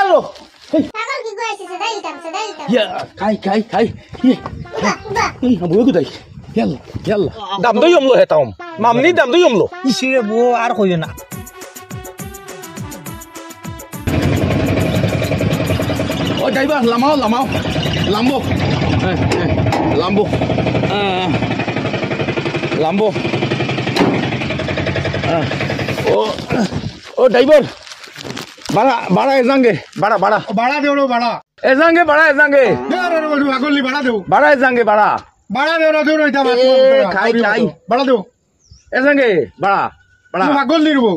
Yalo. Ya, kai. Ih, abu aku dai. Yalla. Dam do yom lo hetam. Mamni dam do yom lo. Isire bo ar কইও না Oh, driver, lamau. Lambo. Lambo. Oh, driver. Bada ezange. Bada. বাড়া দেও রে বাড়া Ezange. দেও রে বলু আগলি বাড়া দেও Bada ezange, bada. বাড়া দেও রে দেও রে এটা খাই বাড়া দেও Ezange, bada. তুমি আগলি রবো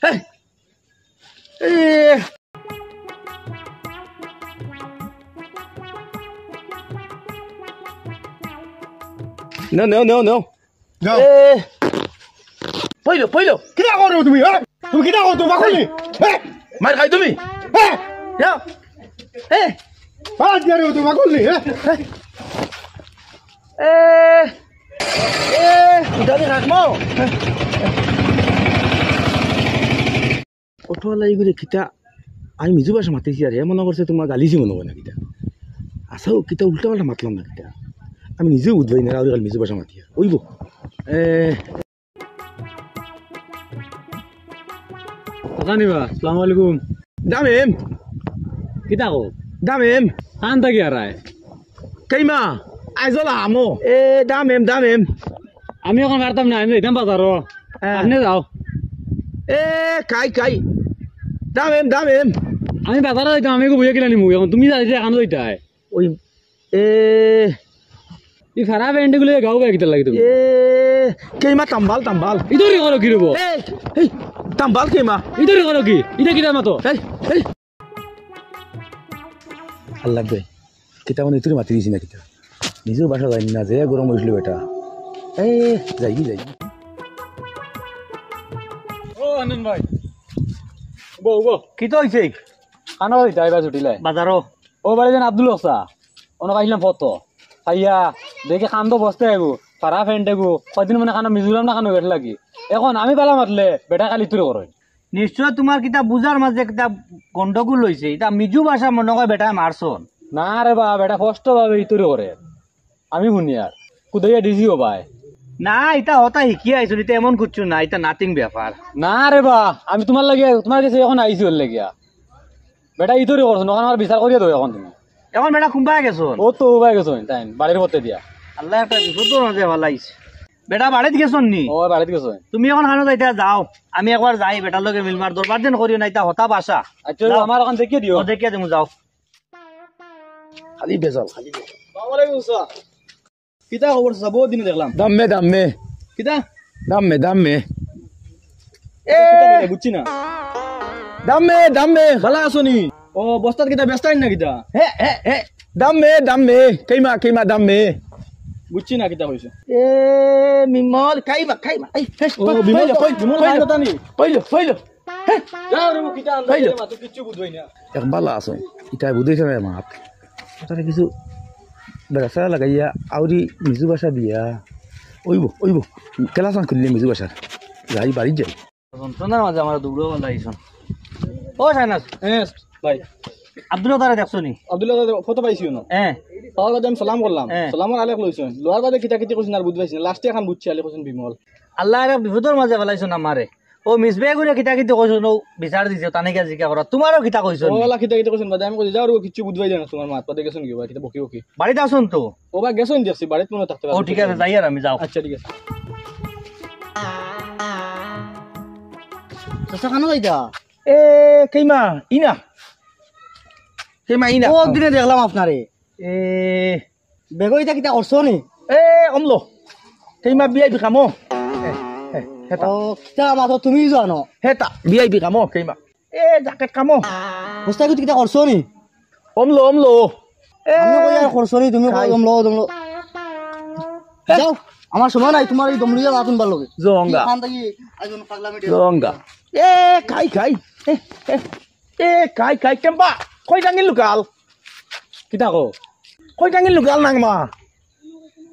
Hey. No. যাও Poilo. কিটা করো তুমি তুমি কিটা করো তুমি আগলি Mar khai tumi. Ya. বাড়া দিও তুমি আগলি Udah ni rakmo. Otola igure kita আমি মিজু ভাষা মাতিছি আর মনে করছে তোমার গালিছি মনে হয় না কিটা আসাও কিটা উল্টা পাল্টা মাতলাম না কিটা আমি নিজেও উদ্ভাই না আর মিজু ভাষা মাতি ওইব জানিবা আসসালামু আলাইকুম দামেম কিটা কো দামেম আনতা কি আরায় কাইমা আইজলা আমো দামেম আমি এখন পারতাম না আমি এখান বাজারও আপনি যাও কাই দামেম আমি বাজারে যাইতাম আমি বুঝে কিনা নিমু এখন তুমি যাই যে এখন যাইতাই ওই এই ফারা ব্যান্ডগুলো গাও গাই কিটা লাগি তুমি কাইমা তাম্বাল ইদরি করো কি রব এই তাম্বাল কাইমা ইদরি করো কি ইটা কিটা মাতো এই আল্লাহ বে কিটা মানে তুই মাতি দিছি না কিটা নিজের বাসা যাইনি না যে গরম হইছিল বেটা যাই ও আনন্দ ভাই বউ কি তো হইছে খানা হইতা এবার ছুটিলে বাজারও ও বাড়ি যেন আব্দুল হসা অনেক আইলাম ফটো খাইয়া দেখে খান্দ বসতে আইবো ফারা ফ্রেন্ড আইবো কদিন মানে খানা মিজুরাম না খানো বেট লাগি এখন আমি পালা মাতলে বেটা কালি তুই করে নিশ্চয় তোমার কিতা বুঝার মাঝে কিতা গন্ডগোল হইছে এটা মিজু ভাষা মনে হয় বেটা মারছন না রে বা বেটা কষ্ট ভাবে ইতুরি করে আমি শুনি আর কুদাইয়া ডিজিও ভাই না এটা হতা শিকি আইছো এটা এমন করছো না এটা নাথিং ব্যাপার না রে বা আমি তোমার লাগে তোমার কাছে এখন আইছি ওর লাগিয়া বেটা ইতুরি করছো নখান আমার বিচার করিয়া দেবো এখন তুমি এখন বেটা কুম্বাই গেছো ও তো উবাই গেছো তাই বাড়ির পথে দিয়া আল্লাহ একটা বিপদ মাঝে ভালাইছে বেটা বাড়িতে গেছো নি ও বাড়িতে গেছো তুমি এখন খানো যাইতা যাও আমি একবার যাই বেটার লগে মিলমার দরবার দিন করিও না এটা হতা বাসা আচ্ছা আমার এখন দেখিয়ে দিও দেখিয়া তুমি যাও খালি বেজাল আসসালামু আলাইকুম স্যার কিতা খবর স্যার বহুত দিন দেখলাম দামে কিতা দামে বুঝছি না দামে ভালো আছো নি ও বস্তাত কিতা ব্যস্ত না কিতা হে দামে কাইমা দামে বুঝছি না কিতা হইছে মিমল কাইমা এই ও বিমল ভাই কথা নি পইলো যাও রে কিতা আনতে মা তো কিচ্ছু বুঝবই না এক বালা আছে এটা বুঝাইছে না মাত তারে কিছু বেড়া লাগাইয়া আউরি মিজু ভাষা দিয়া ওইব কেলাসান খুললে মিজু ভাষার যাই বাড়ি যাই যন্ত্রণার মাঝে আমার দৌড়ো লাইছন ও সাইনাস ভাই আব্দুল তারে দেখছো নি আব্দুল্লাহ ফটো পাইছিও না পাওয়ার বাদে আমি সালাম করলাম সালামর আলেক লইছেন লোয়ার বাদে কিতা কিতা কইছেন আর বুঝ পাইছেন লাস্টে এখন বুঝছি আলে কইছেন বিমল আল্লাহ এর বিপদর মাঝে ফেলাইছন আমারে ও মিসবে করে কিতা কিতা কইছন ও বিচার দিছে তানিকা জিকা করা তোমারও কিতা কইছন ওলা কিতা কিতা কইছেন বাদে আমি কই যাও কিচ্ছু বুঝবাই না তোমার মাত পাতে গেছেন কি ভাই কিতা বকি বাড়িতে আসুন তো ও ভাই গেছেন যাচ্ছি বাড়িতে মনে থাকতে ও ঠিক আছে যাই আর আমি যাও আচ্ছা ঠিক আছে তো খানো যাইতা কাইমা ইনা ও দিনে দেখলাম আপনারে বেগইতা কিতা করছো নি অমলো কাইমা বিআইপি কামো ও কিতা মাতো তুমি জানো হেতা বিআইপি কামো কাইমা জাকেট কামো বস্তা কিতা করছো নি অমলো আমি কই আর করছো নি তুমি কই অমলো যাও আমার সময় নাই তোমার এই দমলিয়া বাতুন ভাল লাগে জঙ্গা খান থাকি আইজন পাগলামি জঙ্গা খাই খাই কেম্পা কই টাঙিল লুকাল কিতা কো কই টাঙিল লুকাল নাংমা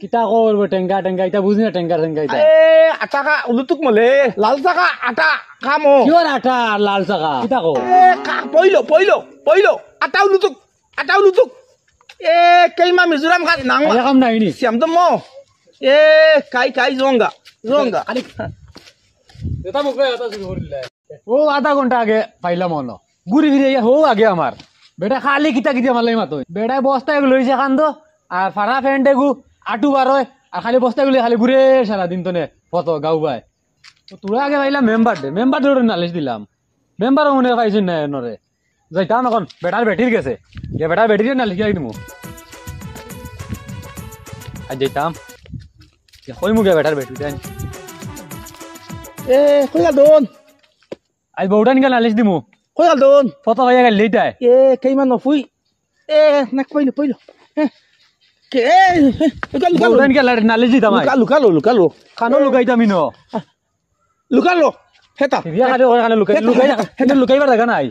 কিতা করবো টেঙ্গা এটা বুঝি না টেঙ্গা এটা আটা কা উলুতুক মলে লাল চাকা আটা কামো কিহর আটা লাল চাকা কিতা কো পইলো পইলো আটাও লুতুক এ কেইমা মিজোরাম খাত নাং আইয়া কাম নাই নি শ্যামদম ম এ খাই জঙ্গা এটা মুখে এটা শুরু করিলে ও আধা ঘন্টা আগে পাইলাম মনো ঘুরি ফিরে হো আগে আমার বেটা খালি কিতা কিতা মারলাই মাতো বেটা বস্তা এগুলো লইছে কান্দ আর ফারা ফ্রেন্ড এগু আটু বারোয় আর খালি বস্তা এগুলো খালি ঘুরে সারা দিন তো নে ফটো গাও বাই তোরা আগে পাইলাম মেম্বার ধরে নালিশ দিলাম মেম্বারও মনে পাইছি না নরে যাইতাম এখন বেটার বেটির গেছে বেটার বেটির নালিশ গিয়ে দিমু আর যাইতাম কই মুগে বেটার বেটি দেন এ কইলা দন আজ বউটান গেল নালিশ দিমু কইলা দন ফটো ভাইয়া গেল লেইটাই এ কেইমা নফুই এ নাক পইলো কে বউটান গেল নালিশ দিতাম লুকালো খানো লুকাইতাম ইনো লুকালো হেতা বিয়া খালি ওখানে খানে লুকাই লুকাইবার দেখা নাই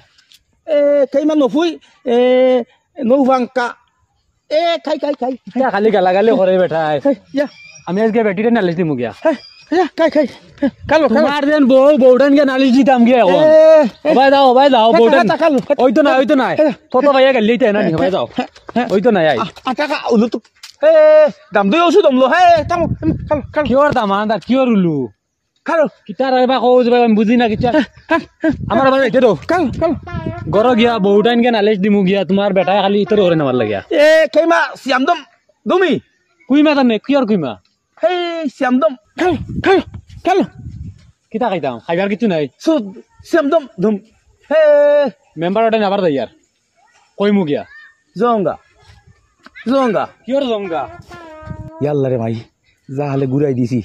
এ কেইমা নফুই এ নৌবাঙ্কা এ খাই খালি গালাগালি করে বেটাই ইয়া আমি আজকে বেটিটা নালিশ দিমু গিয়া খাই কালো তোমার দেন বউটান গিয়া নালিশ দিতাম গিয়া এখন ভাই দাও বউটান ওই তো নাই ফটো ভাইয়া গেল লেইটাই না নি ভাই দাও ওই তো নাই আই আটাকা উলুতুক এ দাম দুই ওষুধ দমলো হে তাম কালো কিয়র দামান দা কিয়র উলু কালো কিতার এবার কও যে আমি বুঝি না কিতা আমার বাড়ি এটা দাও কালো গর গিয়া বউটান গিয়া নালিশ দিমু গিয়া তোমার বেটাই খালি ইতর করে নামার লাগিয়া এ কেইমা শ্যামদম দুমি কুইমা তানে কিয়র কুইমা হে শ্যামদম কালো কিতা খাইতাম খাইবার কিছু নাই শ্যামদম দুম হে মেম্বার ওটা নাবার দে ইয়ার কইমু গিয়া জঙ্গা কিয়র জঙ্গা ইয়াল্লা রে মাই যা হালে ঘুরাই দিছি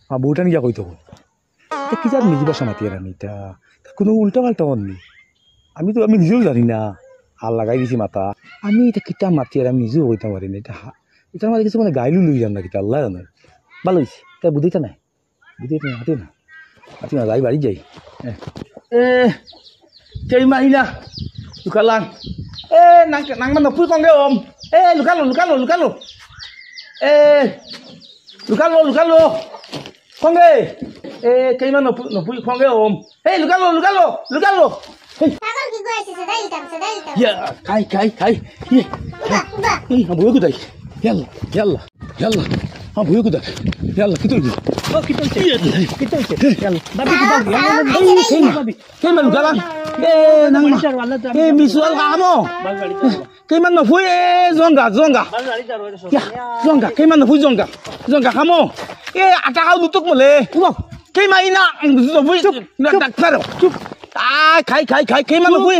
মা বউটান গিয়া কইতো কি জানি নিজে বাসা মাতি আর এটা কোনো উল্টা পাল্টা মননি আমি নিজেও জানি না হাল লাগাই দিছি মাথা আমি এটা কিতা মাতি আর আমি নিজেও কইতে পারি না এটা আমার কিছু মানে গাইলু লই যাম না কিতা আল্লাহ জানে ভালো হয়েছে তাই বুঝিতে নাই মাতি না যাই বাড়ি যাই এ কেই মাহিনা লুকালাং এ নাংমান নপুই কংগে ওম এ লুকালো এ লুকালো কংগে এ কেইমান নপুই কংগে ওম এ লুকালো পাগল কি কইছে সেদাই দিতাম ইয়া খাই এই বউ কোথায় ইয়াল্লা বউ কোথায় ইয়াল্লা কি তুই কেইমান লুকালাং এ নাংমা এ মিসুয়াল কামো কেইমান নফুই এ জঙ্গা কেইমান নফুই জঙ্গা কামো এ আটা খাও লুতুক মলে কেইমান ইনা নফুই ডাক্তার চুপ খাই কেইমান নফুই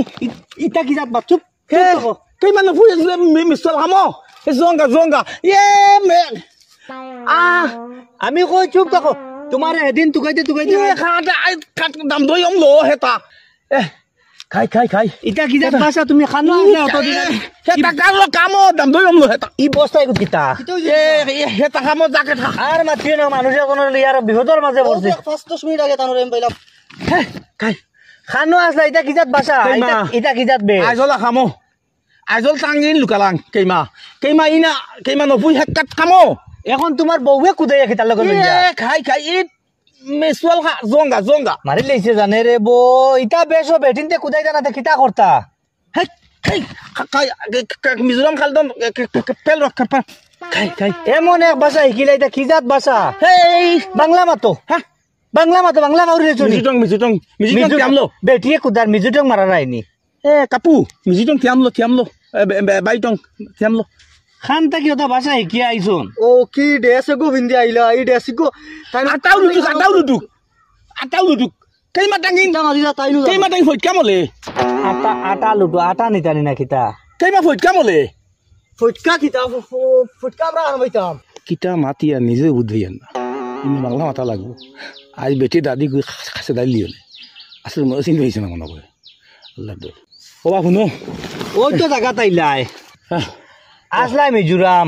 ইটা কি যাত চুপ কেইমান নফুই মিসুয়াল কামো এ জঙ্গা এ মে আমি কই চুপ থাকো তোমার এদিন টুকাইতে দাম দই লো হেতা এ খাই ইটা কি যাত বাসা তুমি খানো অতদিন হেতা কালো কামো দাম দই লো হেতা ই বস্তা এগুত কিতা হেতা কামো জাকে থা আর মাতি না মানুষে কোন ইয়ার বিপদর মাঝে পড়ছে 5-10 মিনিট আগে তানোর এম পাইলাম খাই খানো আসলা ইটা কি যাত বাসা ইটা কি যাত বে আইজলা কামো আইজল টাঙ্গিন লুকালাং কেইমা নফুই হেকাত কামো এখন তোমার বউয়ে কুদাই খেতার লগে লইয়া খাই ই মেসুয়াল জঙ্গা মারি লইছে জানে রে বো ইটা বেশ বেটিনতে কুদাই জানাতে কিতা করতা মিজোরাম খালদম পেল খাই এমন এক ভাষা শিকিলে এটা কি জাত ভাষা হেই বাংলা মাতো বাংলা মাউরি চলি মিজুটং তিয়ামলো বেটিয়ে কুদার মিজুটং মারা রাইনি এ কাপু মিজুটং তিয়ামলো বাইটং তিয়ামলো খানটা কি ওটা ভাষা শিকি আইছুন ও কি ড্রেস গো ভিন্দি আইলা এই ড্রেস গো আটাও লুটুক কেইমা টাঙ্গিন কেইমা টাঙ্গি ফইট কামলে আটা লুটু আটা নিতানি না কিতা কেইমা ফইট কামলে ফুটকা কিতা ফুটকা আমরা আনবাইতাম কিতা মাতি আর নিজে বুদ্ধি জান না ইনি বাংলা মাথা লাগবো আজ বেটি দাদি খাসে দাইলি হলে আসলে মনে চিন্তা হয়েছে না মনে করে আল্লাহ দোল ও বা শুনো ওই তো জায়গা তাইলাই আসলাই মিজোরাম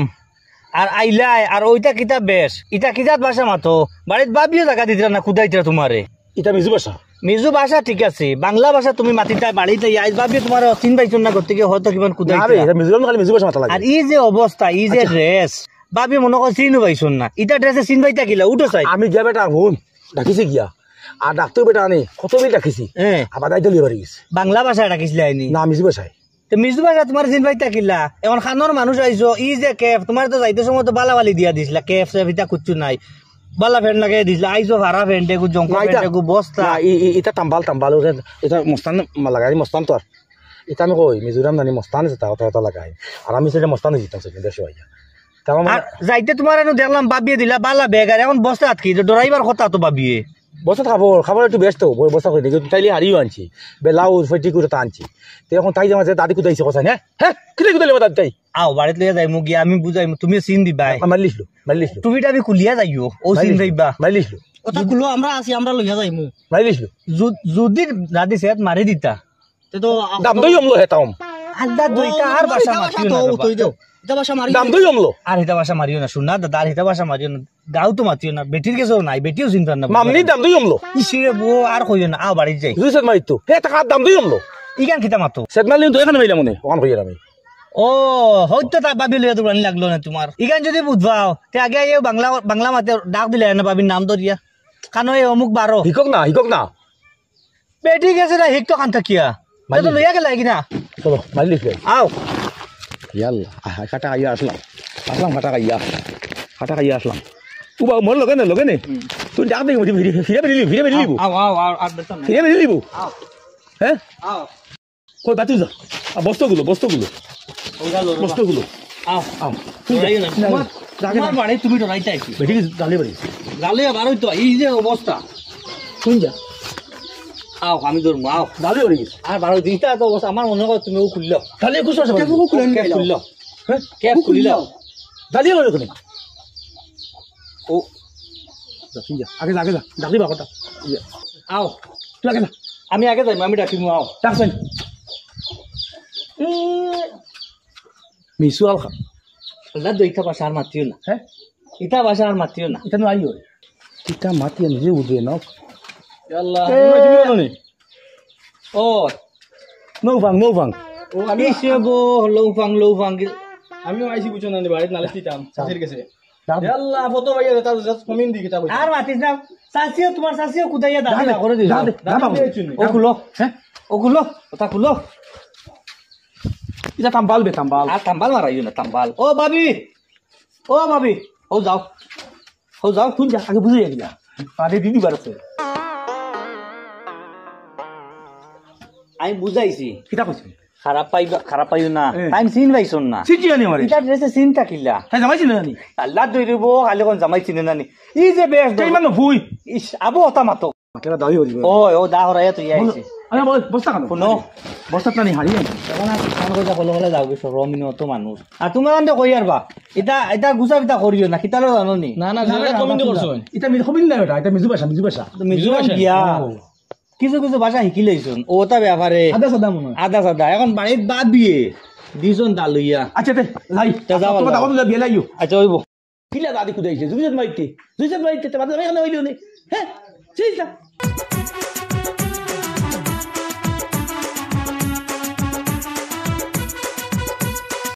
আর আইলাই আর ওইটা কিতা বেশ ইটা কিতাত ভাষা মাতো বাড়িত বাবিও জায়গা দিতরা না কুদাইতরা তোমারে এটা মিজু ভাষা মিজু ভাষা ঠিক আছে বাংলা ভাষা তুমি মাতিতা বাড়িতে আইজ বাবিও তোমার চিন পাইছুন না করতে গিয়ে হয়তো কিমান কুদাই এটা মিজোরাম খালি মিজু ভাষা মাথা লাগে আর এই যে অবস্থা এই যে ড্রেস বাবি মনে কর চিনু পাইছুন না ইটা ড্রেসে চিন পাইতা কিলা উঠো চাই আমি গিয়া বেটা হুন ডাকিছে গিয়া আর ডাক্তার বেটা আনে কত বিল ডাকিছি আবার দায়িত্ব লিয়ে বাড়ি গেছে বাংলা ভাষায় ডাকিছিলে আইনি না মিজু ভাষায় তো মিজু ভাষা তোমার চিন পাইতা কিলা এখন খানোর মানুষ আইছো ই যে কেফ তোমার তো যাইতে সময় তো বালাবালি দিয়া দিছিলা কেফ সেফ ইটা কুচ্ছু নাই বালা ফ্যান লাগাই দিছিলা আইছো ভাড়া ফ্যান্ডে গু জঙ্কা ফ্যান্ডে গু বস্তা এটা তাম্বাল এটা মস্তান লাগাই মস্তান তো আর এটা আমি কই মিজোরাম জানি মস্তান আছে তা কথা লাগাই আর আমি সেটা মস্তান জিতাম সেদিন দেশে ভাইয়া আর যাইতে তোমার এনে দেখলাম বাবিয়ে দিলা বালা বেগ আর এখন বস্তা আটকি ডরাইবার কথা তো বাবিয়ে বসা খাবার একটু ব্যস্ত বসা করে দেখি তাইলে হারিয়েও আনছি বেলাও ফেটি করে তা আনছি তো এখন তাই যে দাদি কুদাইছে কথা হ্যাঁ হ্যাঁ কিনে কুদাইলে দাদি তাই আও বাড়িতে লইয়া যাই মুখ গিয়া আমি বুঝাই তুমি সিন দিবাই মারিলিসলো টুপিটা আমি কুলিয়া যাইও ও সিন দিবা মারিলিসলো ওটা গুলো আমরা আছি আমরা লইয়া যাইমু মারিলিসলো যদি দাদি সেট মারি দিতা তো দাম দই অমলো হেতাম আল্লাহ দুইটা আর বাসা মারিও না তুই দেও এটা বাসা মারি দাম দই অমলো আর হিতা বাসা মারিও না শুনা দাদা আর হিতা বাসা মারিও না গাও তো মাতিও না বেটির কেসও নাই বেটিও চিন্তা না মামনি দাম দই অমলো ইসিরে বউ আর কইও না আও বাড়ি যাই দুই সেট মারিতো হে টাকা দাম দই অমলো ইগান খিতা মাতো সেট মারলি তো এখানে মাইলাম মনে ওখান কইরা আমি ও হয়তো তা বাবি লইয়া তো রানি লাগলো না তোমার ইগান যদি বুঝবাও তে আগে এই বাংলা মাতে ডাক দিলে না বাবির নাম ধরিয়া কানো এই অমুক বারো হিকক না বেটি গেছে না হিক তো কান থাকিয়া তো লইয়া গেলা কিনা চলো মারিলিসলো আও ইয়াল্লা কাটা খাইয়া আসলাম কাটা খাইয়া আসলাম উবা মোর লগে নে তুই ডাক দে ফিরে বেরিলিব আও আও আর বেটা না ফিরে বেরিলিব হ্যাঁ আও কই বাতু যা বস্তুগুলো ওইটা লো বস্তুগুলো আও আও তুই যাই না তোমার বাড়ি তুমি ডরাইতে আইছি বেটি গালি বাড়ি গালে বারোই তো এই যে অবস্থা শুন যা আও আমি ধরবো আও গালি বাড়ি গেছে আর বারো দিনটা তো অবস্থা আমার মনে কর তুমিও খুলল গালি একুশ আছে খুলল হ্যাঁ ক্যাপ খুলিল গালি লয় ওখানে ও যা শুন যা আগে যা গালি বাকটা আও তুই আগে যা আমি আগে যাই আমি ডাকিমু আও ডাকছেন মিসু আল খা আল্লাহ দুইটা ভাষা আর মাতিও না হ্যাঁ ইটা ভাষা আর মাতিও না এটা নো আইও এটা মাতি নিজে উঠে না আল্লাহ ও নো ভাং ও আমি ইসে বো লৌ ফাং আমিও আইছি বুঝছো না বাড়িতে নালে দিতাম সাথে গেছে ডাক আল্লাহ ফটো ভাইয়া এটা জাস্ট কমেন্ট দি কিতা আর মাতিস না সাসিও তোমার সাসিও কুদাইয়া দাদি দে, না করে দিছ দা দে, দা বাবু। ও খুলো হ্যাঁ ও খুলো ওটা খুলো এটা তাম্বাল আর তাম্বাল মারাইও না তাম্বাল ও ভাবি ও যাও তুই যা আগে বুঝে যা পারে দিদি বারছে আমি বুঝাইছি কিটা কইছিস খারাপ পাইও না এ। টাইম সিন পাইছন না সিজি আনি আমারে ইটা ড্রেসে সিন থাকিলা তাই জামাইছি না নি আল্লাহ দইরিব কালি কোন জামাই চিনে নানি ই যে বেশ তাই মানে ভুই ইস আবু ওটা মাতো মাকেরা দাই হইব ও দা হরাইয়া তুই আইছে আরে বস্তা কানো শুনো বস্তা টানি হারি এখন আর কাম কইতা কলে যাও গেছ রমিন তো মানুষ আর তোমার আনতে কই আরবা এটা গুছা পিতা করিও না কিতালো জানো নি না না জানা কমেন্ট করছো এটা মিজ হবিল না এটা মিজু ভাষা মিজোরাম গিয়া কিছু ভাষা শিকি লইছুন ওটা ব্যাপারে আদা সাদা মনে আদা সাদা এখন বাড়িত বাদ বিয়ে দিছন দা লইয়া আচ্ছা তে লাই তে যাও, তোমার যাও। দাও বিয়ে লাইও আচ্ছা হইব কিলা দাদি কুদাইছে দুইজন মাইতে তে বাদ এখানে হইলো নি হ্যাঁ সেইটা